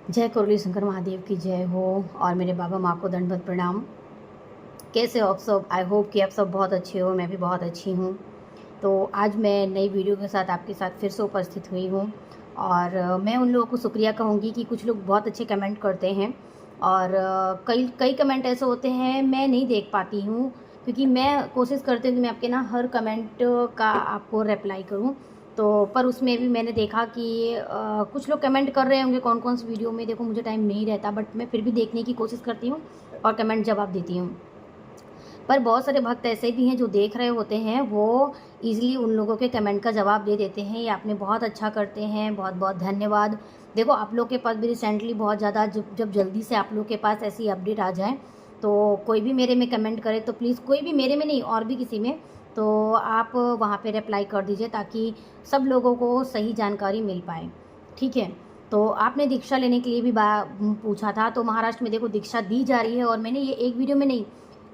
जय कुरली शंकर महादेव की जय हो। और मेरे बाबा माँ को दंडवत प्रणाम। कैसे हो आप सब? आई होप कि आप सब बहुत अच्छे हो, मैं भी बहुत अच्छी हूँ। तो आज मैं नई वीडियो के साथ आपके साथ फिर से उपस्थित हुई हूँ। और मैं उन लोगों को शुक्रिया कहूँगी कि कुछ लोग बहुत अच्छे कमेंट करते हैं और कई कई कमेंट ऐसे होते हैं मैं नहीं देख पाती हूँ, क्योंकि मैं कोशिश करती हूँ कि मैं आपके ना हर कमेंट का आपको रिप्लाई करूँ। तो पर उसमें भी मैंने देखा कि कुछ लोग कमेंट कर रहे होंगे कौन कौन सी वीडियो में। देखो मुझे टाइम नहीं रहता, बट मैं फिर भी देखने की कोशिश करती हूँ और कमेंट जवाब देती हूँ। पर बहुत सारे भक्त ऐसे भी हैं जो देख रहे होते हैं, वो ईज़िली उन लोगों के कमेंट का जवाब दे देते हैं, ये आपने बहुत अच्छा करते हैं, बहुत बहुत धन्यवाद। देखो आप लोग के पास भी रिसेंटली बहुत ज़्यादा जब जब जल्दी से आप लोग के पास ऐसी अपडेट आ जाए, तो कोई भी मेरे में कमेंट करे तो प्लीज़, कोई भी मेरे में नहीं और भी किसी में, तो आप वहाँ पे रिप्लाई कर दीजिए ताकि सब लोगों को सही जानकारी मिल पाए। ठीक है? तो आपने दीक्षा लेने के लिए भी पूछा था, तो महाराष्ट्र में देखो दीक्षा दी जा रही है। और मैंने ये एक वीडियो में नहीं,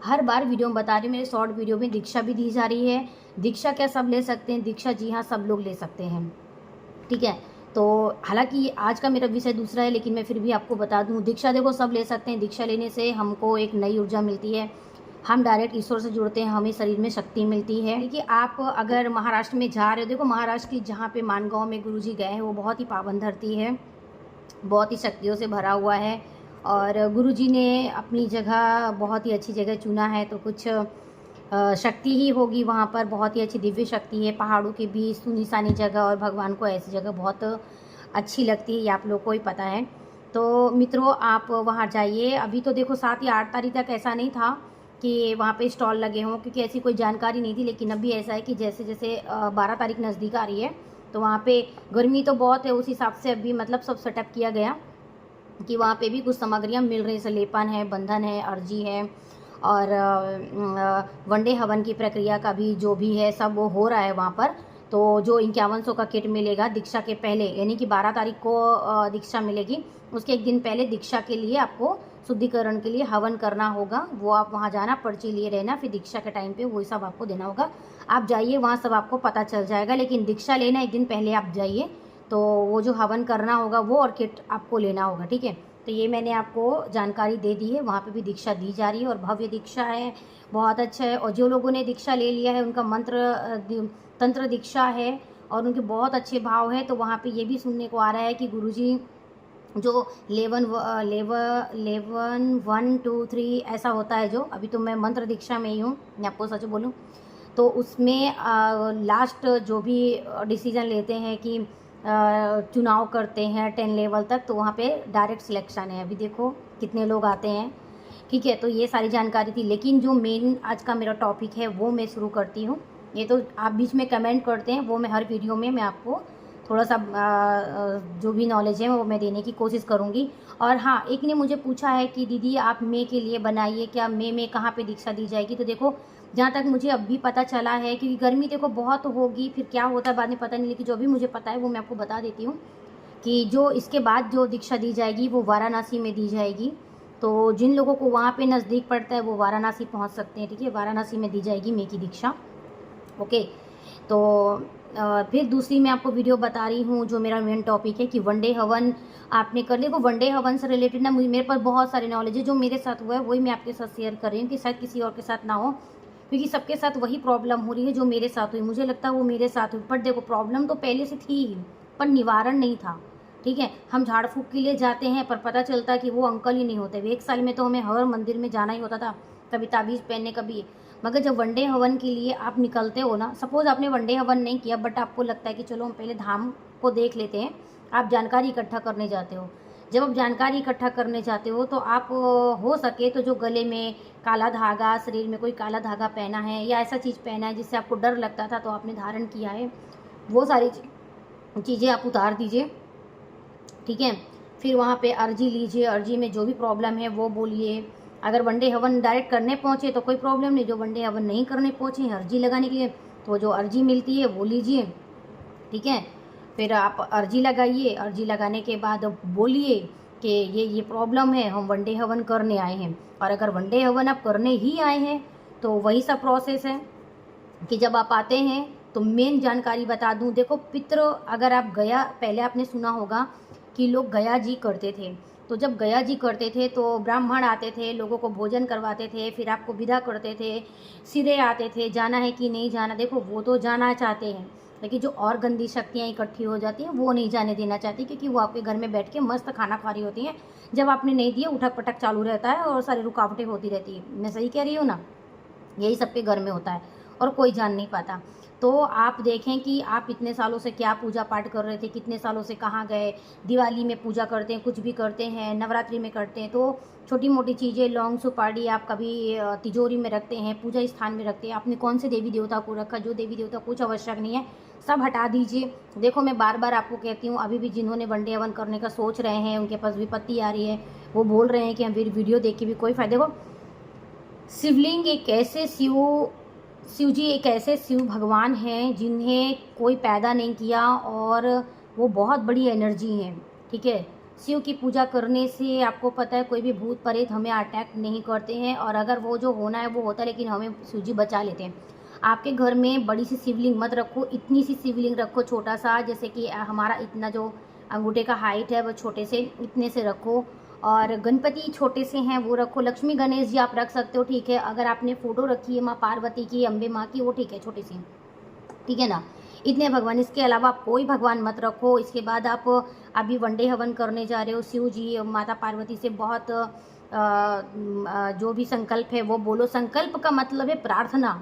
हर बार वीडियो में बता रही हूँ, मेरे शॉर्ट वीडियो में दीक्षा भी दी जा रही है। दीक्षा क्या सब ले सकते हैं? दीक्षा जी हाँ, सब लोग ले सकते हैं। ठीक है? तो हालांकि आज का मेरा विषय दूसरा है, लेकिन मैं फिर भी आपको बता दूं, दीक्षा देखो सब ले सकते हैं। दीक्षा लेने से हमको एक नई ऊर्जा मिलती है, हम डायरेक्ट ईश्वर से जुड़ते हैं, हमें शरीर में शक्ति मिलती है। देखिए आप अगर महाराष्ट्र में जा रहे हो, देखो महाराष्ट्र की जहाँ पे मानगांव में गुरुजी गए हैं, वो बहुत ही पावन धरती है, बहुत ही शक्तियों से भरा हुआ है। और गुरुजी ने अपनी जगह बहुत ही अच्छी जगह चुना है, तो कुछ शक्ति ही होगी वहाँ पर, बहुत ही अच्छी दिव्य शक्ति है, पहाड़ों के बीच सुनसान जगह, और भगवान को ऐसी जगह बहुत अच्छी लगती है, ये आप लोग को ही पता है। तो मित्रों आप वहाँ जाइए। अभी तो देखो 7 या 8 तारीख तक ऐसा नहीं था कि वहाँ पे स्टॉल लगे हों, क्योंकि ऐसी कोई जानकारी नहीं थी। लेकिन अभी ऐसा है कि जैसे जैसे 12 तारीख नज़दीक आ रही है, तो वहाँ पे गर्मी तो बहुत है, उस हिसाब से अभी मतलब सब सेटअप किया गया कि वहाँ पे भी कुछ सामग्रियाँ मिल रही, जैसे लेपन है, बंधन है, अर्जी है, और वनडे हवन की प्रक्रिया का भी जो भी है सब वो हो रहा है वहाँ पर। तो जो 5100 का किट मिलेगा दीक्षा के पहले, यानी कि 12 तारीख को दीक्षा मिलेगी, उसके एक दिन पहले दीक्षा के लिए आपको शुद्धिकरण के लिए हवन करना होगा। वो आप वहाँ जाना, पर्ची लिए रहना, फिर दीक्षा के टाइम पे वही सब आपको देना होगा। आप जाइए, वहाँ सब आपको पता चल जाएगा, लेकिन दीक्षा लेना एक दिन पहले आप जाइए, तो वो जो हवन करना होगा वो और किट आपको लेना होगा। ठीक है? तो ये मैंने आपको जानकारी दे दी है। वहाँ पे भी दीक्षा दी जा रही है और भव्य दीक्षा है, बहुत अच्छा है। और जो लोगों ने दीक्षा ले लिया है उनका तंत्र दीक्षा है और उनके बहुत अच्छे भाव है। तो वहाँ पे ये भी सुनने को आ रहा है कि गुरुजी जो 11 1 2 3 ऐसा होता है, जो अभी तो मैं मंत्र दीक्षा में ही हूँ, मैं आपको सच बोलूँ तो उसमें लास्ट जो भी डिसीजन लेते हैं कि चुनाव करते हैं 10 लेवल तक, तो वहाँ पे डायरेक्ट सिलेक्शन है। अभी देखो कितने लोग आते हैं। ठीक है? तो ये सारी जानकारी थी, लेकिन जो मेन आज का मेरा टॉपिक है वो मैं शुरू करती हूँ। ये तो आप बीच में कमेंट करते हैं, वो मैं हर वीडियो में मैं आपको थोड़ा सा जो भी नॉलेज है वो मैं देने की कोशिश करूँगी। और हाँ, एक ने मुझे पूछा है कि दीदी आप मई के लिए बनाइए, क्या मई में कहाँ पे दीक्षा दी जाएगी? तो देखो जहाँ तक मुझे अभी पता चला है, क्योंकि गर्मी देखो बहुत होगी, फिर क्या होता है बाद में पता नहीं, लेकिन जो भी मुझे पता है वो मैं आपको बता देती हूँ कि जो इसके बाद जो दीक्षा दी जाएगी वो वाराणसी में दी जाएगी। तो जिन लोगों को वहाँ पे नज़दीक पड़ता है वो वाराणसी पहुँच सकते हैं। ठीक है? वाराणसी में दी जाएगी मई की दीक्षा। ओके? तो फिर दूसरी मैं आपको वीडियो बता रही हूँ, जो मेरा मेन टॉपिक है कि वनडे हवन आपने कर लिया। वनडे हवन से रिलेटेड ना मेरे पास बहुत सारे नॉलेज है, जो मेरे साथ हुआ है वही मैं आपके साथ शेयर कर रही हूँ, कि शायद किसी और के साथ ना हो, क्योंकि सबके साथ वही प्रॉब्लम हो रही है जो मेरे साथ हुई। मुझे लगता है वो मेरे साथ हुई, पर देखो प्रॉब्लम तो पहले से थी ही, पर निवारण नहीं था। ठीक है? हम झाड़ फूक के लिए जाते हैं, पर पता चलता है कि वो अंकल ही नहीं होते। 1 साल में तो हमें हर मंदिर में जाना ही होता था, कभी ताबीज़ पहनने, कभी। मगर जब वनडे हवन के लिए आप निकलते हो ना, सपोज आपने वनडे हवन नहीं किया, बट आपको लगता है कि चलो हम पहले धाम को देख लेते हैं, आप जानकारी इकट्ठा करने जाते हो। जब आप जानकारी इकट्ठा करने जाते हो तो आप हो सके तो जो गले में काला धागा, शरीर में कोई काला धागा पहना है या ऐसा चीज़ पहना है जिससे आपको डर लगता था, तो आपने धारण किया है, वो सारी चीज़ें आप उतार दीजिए। ठीक है? फिर वहाँ पे अर्जी लीजिए, अर्जी में जो भी प्रॉब्लम है वो बोलिए। अगर वनडे हवन डायरेक्ट करने पहुँचे तो कोई प्रॉब्लम नहीं, जो वनडे हवन नहीं करने पहुँचे हैं अर्जी लगाने के लिए, तो जो अर्जी मिलती है वो लीजिए। ठीक है? फिर आप अर्जी लगाइए, अर्जी लगाने के बाद बोलिए कि ये प्रॉब्लम है, हम वनडे हवन करने आए हैं। और अगर वनडे हवन आप करने ही आए हैं तो वही सा प्रोसेस है कि जब आप आते हैं तो मेन जानकारी बता दूं, देखो पितृ, अगर आप गया, पहले आपने सुना होगा कि लोग गया जी करते थे। तो जब गया जी करते थे तो ब्राह्मण आते थे, लोगों को भोजन करवाते थे, फिर आपको विदा करते थे, सिरे आते थे, जाना है कि नहीं जाना। देखो वो तो जाना चाहते हैं, लेकिन जो और गंदी शक्तियाँ इकट्ठी हो जाती हैं वो नहीं जाने देना चाहती, क्योंकि वो आपके घर में बैठ के मस्त खाना खा रही होती हैं। जब आपने नहीं दिया उठक पटक चालू रहता है और सारी रुकावटें होती रहती है। मैं सही कह रही हूँ ना? यही सबके घर में होता है और कोई जान नहीं पाता। तो आप देखें कि आप इतने सालों से क्या पूजा पाठ कर रहे थे, कितने सालों से कहाँ गए। दिवाली में पूजा करते हैं, कुछ भी करते हैं, नवरात्रि में करते हैं, तो छोटी मोटी चीज़ें, लौंग सुपारी आप कभी तिजोरी में रखते हैं, पूजा स्थान में रखते हैं। आपने कौन से देवी देवता को रखा? जो देवी देवता कुछ आवश्यक नहीं है सब हटा दीजिए। देखो मैं बार बार आपको कहती हूँ, अभी भी जिन्होंने वनडे हवन करने का सोच रहे हैं, उनके पास विपत्ति आ रही है, वो बोल रहे हैं कि हम वीडियो देख के भी कोई फायदे। को शिवलिंग एक ऐसे शिव जी एक ऐसे शिव भगवान हैं जिन्हें कोई पैदा नहीं किया और वो बहुत बड़ी एनर्जी हैं। ठीक है, शिव की पूजा करने से आपको पता है कोई भी भूत प्रेत हमें अटैक नहीं करते हैं, और अगर वो जो होना है वो होता है, लेकिन हमें शिव जी बचा लेते हैं। आपके घर में बड़ी सी शिवलिंग मत रखो, इतनी सी शिवलिंग रखो, छोटा सा, जैसे कि हमारा इतना जो अंगूठे का हाइट है वो छोटे से इतने से रखो। और गणपति छोटे से हैं वो रखो। लक्ष्मी गणेश जी आप रख सकते हो, ठीक है। अगर आपने फ़ोटो रखी है माँ पार्वती की, अम्बे माँ की, वो ठीक है, छोटी सी, ठीक है ना। इतने भगवान, इसके अलावा आप कोई भगवान मत रखो। इसके बाद आप अभी वनडे हवन करने जा रहे हो, शिव जी माता पार्वती से बहुत जो भी संकल्प है वो बोलो। संकल्प का मतलब है प्रार्थना।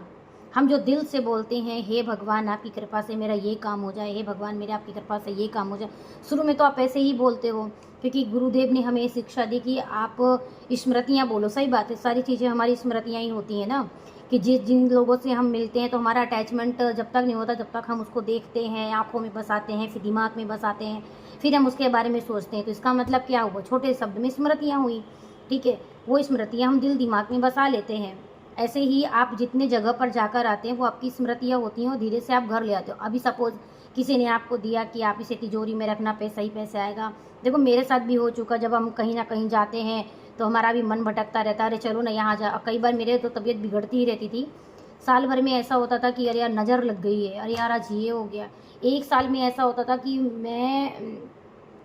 हम जो दिल से बोलते हैं, हे भगवान आपकी कृपा से मेरा ये काम हो जाए, हे भगवान मेरे आपकी कृपा से ये काम हो जाए। शुरू में तो आप ऐसे ही बोलते हो, क्योंकि गुरुदेव ने हमें शिक्षा दी कि आप स्मृतियाँ बोलो। सही बात है, सारी चीज़ें हमारी स्मृतियाँ ही होती हैं ना, कि जिन लोगों से हम मिलते हैं तो हमारा अटैचमेंट जब तक नहीं होता, जब तक हम उसको देखते हैं, आँखों में बसाते हैं, फिर दिमाग में बसाते हैं, फिर हम उसके बारे में सोचते हैं। तो इसका मतलब क्या हुआ? छोटे शब्द में स्मृतियाँ हुई, ठीक है। वो स्मृतियाँ हम दिल दिमाग में बसा लेते हैं। ऐसे ही आप जितने जगह पर जाकर आते हैं वो आपकी स्मृतियाँ होती हैं, और धीरे से आप घर ले आते हो। अभी सपोज किसी ने आपको दिया कि आप इसे तिजोरी में रखना, पैसा ही पैसे आएगा। देखो मेरे साथ भी हो चुका, जब हम कहीं ना कहीं जाते हैं तो हमारा भी मन भटकता रहता है, अरे चलो ना यहाँ जा। कई बार मेरे तो तबीयत बिगड़ती ही रहती थी। साल भर में ऐसा होता था कि अरे यार नज़र लग गई है, अरे यार आज ये हो गया। एक साल में ऐसा होता था कि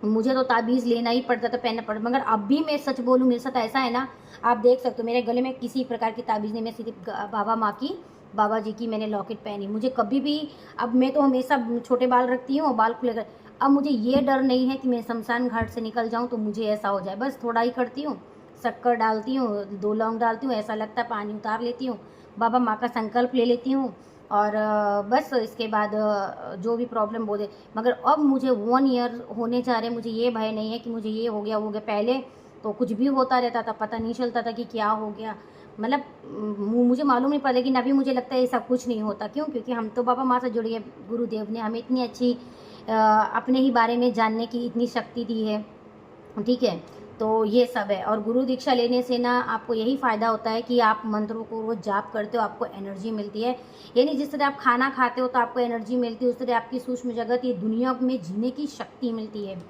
मुझे तो ताबीज़ लेना ही पड़ता था, पहनना पड़ता। मगर अब भी मैं सच बोलूँ, मेरे साथ ऐसा है ना, आप देख सकते हो मेरे गले में किसी प्रकार की ताबीज़ नहीं। मैं सिर्फ बाबा माँ की, बाबा जी की मैंने लॉकेट पहनी। मुझे कभी भी, अब मैं तो हमेशा छोटे बाल रखती हूँ, बाल खुले कर। अब मुझे ये डर नहीं है कि मैं शमशान घाट से निकल जाऊँ तो मुझे ऐसा हो जाए। बस थोड़ा ही करती हूँ, शक्कर डालती हूँ, 2 लौंग डालती हूँ, ऐसा लगता है, पानी उतार लेती हूँ, बाबा माँ का संकल्प ले लेती हूँ, और बस इसके बाद जो भी प्रॉब्लम बोले। मगर अब मुझे 1 ईयर होने जा रहे, मुझे ये भय नहीं है कि मुझे ये हो गया वो हो गया। पहले तो कुछ भी होता रहता था, पता नहीं चलता था कि क्या हो गया, मतलब मुझे मालूम नहीं पड़ा। लेकिन अभी मुझे लगता है ये सब कुछ नहीं होता। क्यों? क्योंकि हम तो बाबा माँ से जुड़े हैं। गुरुदेव ने हमें इतनी अच्छी अपने ही बारे में जानने की इतनी शक्ति दी है, ठीक है। तो ये सब है, और गुरु दीक्षा लेने से ना आपको यही फ़ायदा होता है कि आप मंत्रों को रोज़ जाप करते हो, आपको एनर्जी मिलती है। यानी जिस तरह आप खाना खाते हो तो आपको एनर्जी मिलती है, उस तरह आपकी सूक्ष्म जगत, ये दुनिया में जीने की शक्ति मिलती है।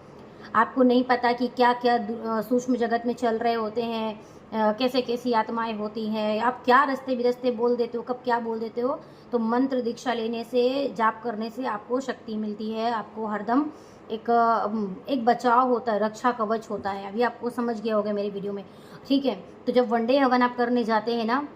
आपको नहीं पता कि क्या क्या सूक्ष्म जगत में चल रहे होते हैं, कैसे कैसी आत्माएं होती हैं, आप क्या रास्ते बिरस्ते बोल देते हो, कब क्या बोल देते हो। तो मंत्र दीक्षा लेने से, जाप करने से आपको शक्ति मिलती है, आपको हरदम एक बचाव होता है, रक्षा कवच होता है। अभी आपको समझ गया होगा मेरी वीडियो में, ठीक है। तो जब वनडे हवन आप करने जाते हैं ना,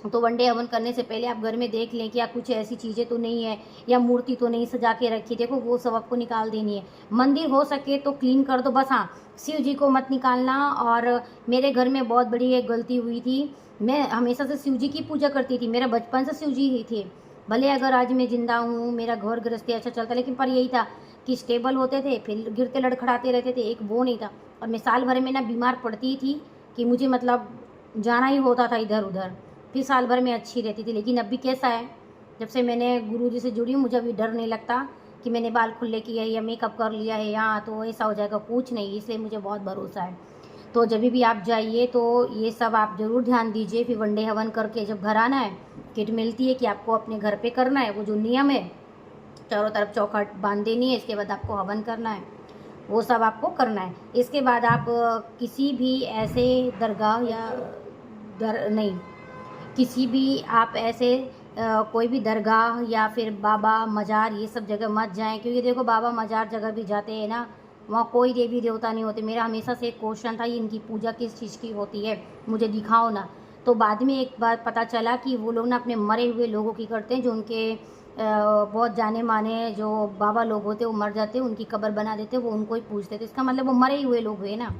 तो वनडे हवन करने से पहले आप घर में देख लें कि आप कुछ ऐसी चीज़ें तो नहीं है, या मूर्ति तो नहीं सजा के रखी। देखो वो सब आपको निकाल देनी है। मंदिर हो सके तो क्लीन कर दो बस। हाँ, शिव जी को मत निकालना। और मेरे घर में बहुत बड़ी एक गलती हुई थी, मैं हमेशा से शिव जी की पूजा करती थी, मेरा बचपन से शिव जी ही थे। भले अगर आज मैं जिंदा हूँ, मेरा घर गृहस्थी अच्छा चलता, लेकिन पर यही था कि स्टेबल होते थे, फिर गिरते लड़खड़ाते रहते थे, एक वो नहीं था। और मैं साल भर में ना बीमार पड़ती थी कि मुझे मतलब जाना ही होता था इधर उधर, फिर साल भर में अच्छी रहती थी। लेकिन अभी कैसा है, जब से मैंने गुरुजी से जुड़ी हूँ, मुझे अभी डर नहीं लगता कि मैंने बाल खुले किए या मेकअप कर लिया है यहाँ तो ऐसा हो जाएगा, कुछ नहीं। इसलिए मुझे बहुत भरोसा है। तो जब भी आप जाइए तो ये सब आप ज़रूर ध्यान दीजिए। फिर वनडे हवन करके जब घर आना है, किट मिलती है कि आपको अपने घर पे करना है, वो जो नियम है, चारों तरफ चौखट बांध देनी है, इसके बाद आपको हवन करना है, वो सब आपको करना है। इसके बाद आप किसी भी ऐसे दरगाह या नहीं, किसी भी आप ऐसे कोई भी दरगाह या फिर बाबा मज़ार, ये सब जगह मत जाएं। क्योंकि देखो बाबा मज़ार जगह भी जाते हैं ना, वहाँ कोई देवी देवता नहीं होते। मेरा हमेशा से एक क्वेश्चन था, ये इनकी पूजा किस चीज़ की होती है, मुझे दिखाओ ना। तो बाद में एक बार पता चला कि वो लोग ना अपने मरे हुए लोगों की करते हैं, जो उनके बहुत जाने माने जो बाबा लोग होते वो मर जाते, उनकी कब्र बना देते, वो उनको ही पूजते थे। इसका मतलब वो मरे हुए लोग हुए ना,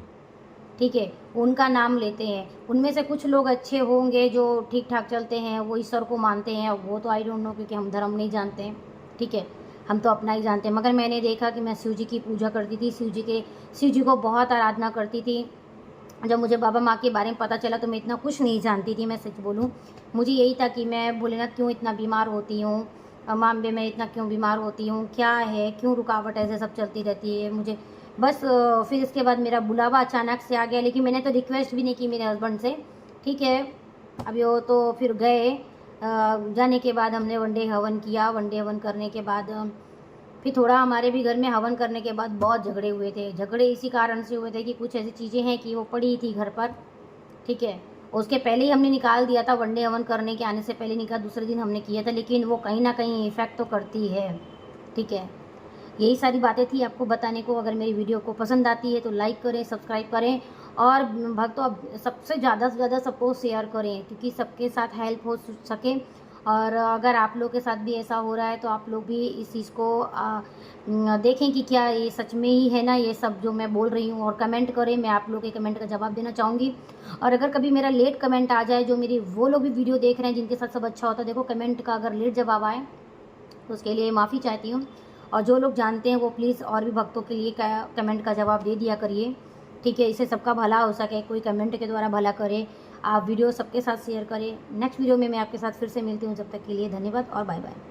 ठीक है, उनका नाम लेते हैं। उनमें से कुछ लोग अच्छे होंगे जो ठीक ठाक चलते हैं, वो ईश्वर को मानते हैं, वो तो आई डोंट नो, क्योंकि हम धर्म नहीं जानते हैं, ठीक है, हम तो अपना ही जानते हैं। मगर मैंने देखा कि मैं शिव जी की पूजा करती थी, शिव जी को बहुत आराधना करती थी। जब मुझे बाबा माँ के बारे में पता चला तो मैं इतना कुछ नहीं जानती थी, मैं सच बोलूँ। मुझे यही था कि मैं भोलेनाथ क्यों इतना बीमार होती हूँ, माँ अम्बे मैं इतना क्यों बीमार होती हूँ, क्या है, क्यों रुकावट ऐसे सब चलती रहती है मुझे बस। फिर इसके बाद मेरा बुलावा अचानक से आ गया, लेकिन मैंने तो रिक्वेस्ट भी नहीं की मेरे हस्बैंड से, ठीक है। अभी वो तो फिर गए, जाने के बाद हमने वनडे हवन किया। वनडे हवन करने के बाद फिर थोड़ा हमारे भी घर में हवन करने के बाद बहुत झगड़े हुए थे। झगड़े इसी कारण से हुए थे कि कुछ ऐसी चीज़ें हैं कि वो पड़ी थी घर पर, ठीक है। उसके पहले ही हमने निकाल दिया था, वनडे हवन करने के आने से पहले निकाल, दूसरे दिन हमने किया था, लेकिन वो कहीं ना कहीं इफ़ेक्ट तो करती है, ठीक है। यही सारी बातें थी आपको बताने को। अगर मेरी वीडियो को पसंद आती है तो लाइक करें, सब्सक्राइब करें, और भक्तों अब सबसे ज़्यादा से ज़्यादा सबको शेयर करें, क्योंकि सबके साथ हेल्प हो सके। और अगर आप लोग के साथ भी ऐसा हो रहा है तो आप लोग भी इस चीज़ को देखें कि क्या ये सच में ही है ना ये सब जो मैं बोल रही हूँ, और कमेंट करें। मैं आप लोग के कमेंट का जवाब देना चाहूँगी। और अगर कभी मेरा लेट कमेंट आ जाए, जो मेरी वो लोग भी वीडियो देख रहे हैं जिनके साथ सब अच्छा होता है, देखो कमेंट का अगर लेट जवाब आए तो उसके लिए माफ़ी चाहती हूँ। और जो लोग जानते हैं वो प्लीज़ और भी भक्तों के लिए कमेंट का जवाब दे दिया करिए, ठीक है। इससे सबका भला हो सके, कोई कमेंट के द्वारा भला करे। आप वीडियो सबके साथ शेयर करें। नेक्स्ट वीडियो में मैं आपके साथ फिर से मिलती हूँ, जब तक के लिए धन्यवाद और बाय बाय।